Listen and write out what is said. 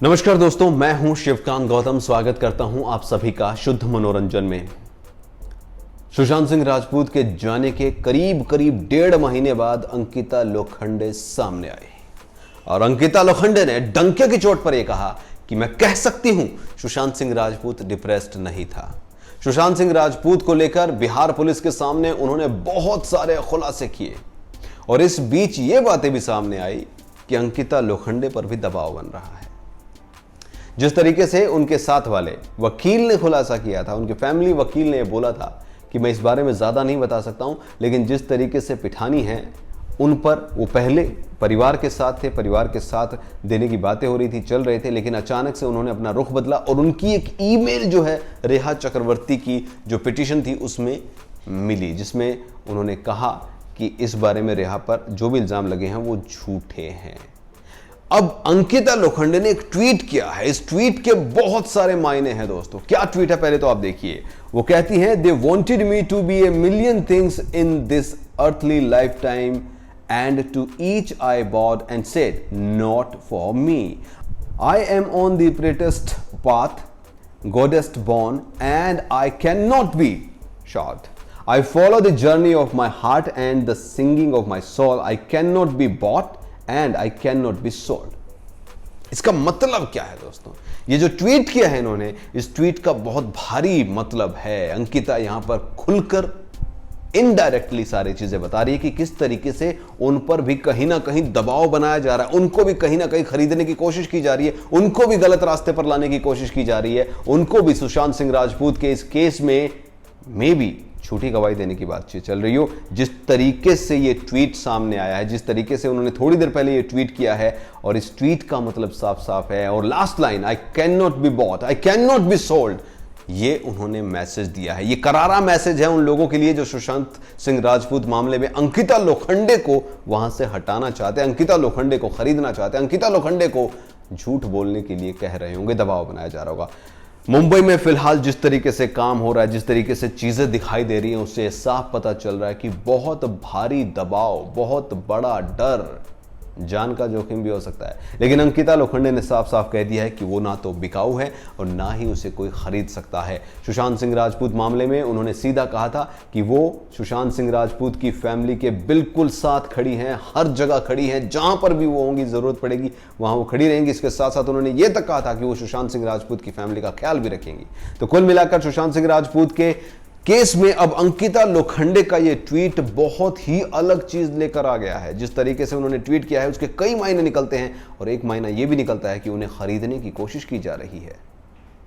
नमस्कार दोस्तों, मैं हूं शिवकांत गौतम। स्वागत करता हूं आप सभी का शुद्ध मनोरंजन में। सुशांत सिंह राजपूत के जाने के करीब 1.5 महीने बाद अंकिता लोखंडे सामने आई और अंकिता लोखंडे ने डंके की चोट पर यह कहा कि मैं कह सकती हूं सुशांत सिंह राजपूत डिप्रेस्ड नहीं था। सुशांत सिंह राजपूत को लेकर बिहार पुलिस के सामने उन्होंने बहुत सारे खुलासे किए और इस बीच ये बातें भी सामने आई कि अंकिता लोखंडे पर भी दबाव बन रहा है। जिस तरीके से उनके साथ वाले वकील ने खुलासा किया था, उनके फैमिली वकील ने बोला था कि मैं इस बारे में ज़्यादा नहीं बता सकता हूं, लेकिन जिस तरीके से पिठानी हैं उन पर, वो पहले परिवार के साथ थे, परिवार के साथ देने की बातें हो रही थी, चल रहे थे, लेकिन अचानक से उन्होंने अपना रुख बदला और उनकी एक ईमेल जो है रेहा चक्रवर्ती की जो पिटीशन थी उसमें मिली, जिसमें उन्होंने कहा कि इस बारे में रेहा पर जो भी इल्ज़ाम लगे हैं वो झूठे हैं। अब अंकिता लोखंडे ने एक ट्वीट किया है। इस ट्वीट के बहुत सारे मायने हैं दोस्तों। क्या ट्वीट है पहले तो आप देखिए। वो कहती हैं, they wanted me to be a million things in this earthly lifetime and to each I bowed and said not for me. I am on the prettiest path, goddess born, and I cannot be shot. I follow the journey of my heart and the singing of my soul. I cannot be bought and I cannot be sold. इसका मतलब क्या है दोस्तों? ये जो tweet किया है इन्होंने, इस ट्वीट का बहुत भारी मतलब है। अंकिता यहां पर खुलकर इनडायरेक्टली सारी चीजें बता रही है कि किस तरीके से उन पर भी कहीं ना कहीं दबाव बनाया जा रहा है, उनको भी कहीं ना कहीं खरीदने की कोशिश की जा रही है, उनको भी गलत रास्ते पर लाने की कोशिश की जा रही है, उनको भी सुशांत सिंह राजपूत के इस केस में भी झूठी गवाही देने की बातचीत चल रही हो। जिस तरीके से ये ट्वीट सामने आया है, जिस तरीके से उन्होंने थोड़ी देर पहले ये ट्वीट किया है, और इस ट्वीट का मतलब साफ साफ है। और last line, I can not be bought, I can not be sold, ये उन्होंने मैसेज दिया है। ये करारा मैसेज है उन लोगों के लिए जो सुशांत सिंह राजपूत मामले में अंकिता लोखंडे को वहां से हटाना चाहते हैं, अंकिता लोखंडे को खरीदना चाहते हैं, अंकिता लोखंडे को झूठ बोलने के लिए कह रहे होंगे, दबाव बनाया जा रहा होगा। मुंबई में फिलहाल जिस तरीके से काम हो रहा है, जिस तरीके से चीजें दिखाई दे रही हैं, उससे साफ पता चल रहा है कि बहुत भारी दबाव, बहुत बड़ा डर, जान का जोखिम भी हो सकता है। लेकिन अंकिता लोखंडे ने साफ साफ कह दिया है कि वो ना तो बिकाऊ है और ना ही उसे कोई खरीद सकता है। सुशांत सिंह राजपूत मामले में उन्होंने सीधा कहा था कि वो सुशांत सिंह राजपूत की फैमिली के बिल्कुल साथ खड़ी हैं, हर जगह खड़ी हैं, जहां पर भी वो होंगी, जरूरत पड़ेगी वहां वो खड़ी रहेंगी। इसके साथ साथ उन्होंने ये तक कहा था कि वो सुशांत सिंह राजपूत की फैमिली का ख्याल भी रखेंगी। तो कुल मिलाकर सुशांत सिंह राजपूत के केस में अब अंकिता लोखंडे का यह ट्वीट बहुत ही अलग चीज लेकर आ गया है। जिस तरीके से उन्होंने ट्वीट किया है उसके कई मायने निकलते हैं और एक मायना यह भी निकलता है कि उन्हें खरीदने की कोशिश की जा रही है।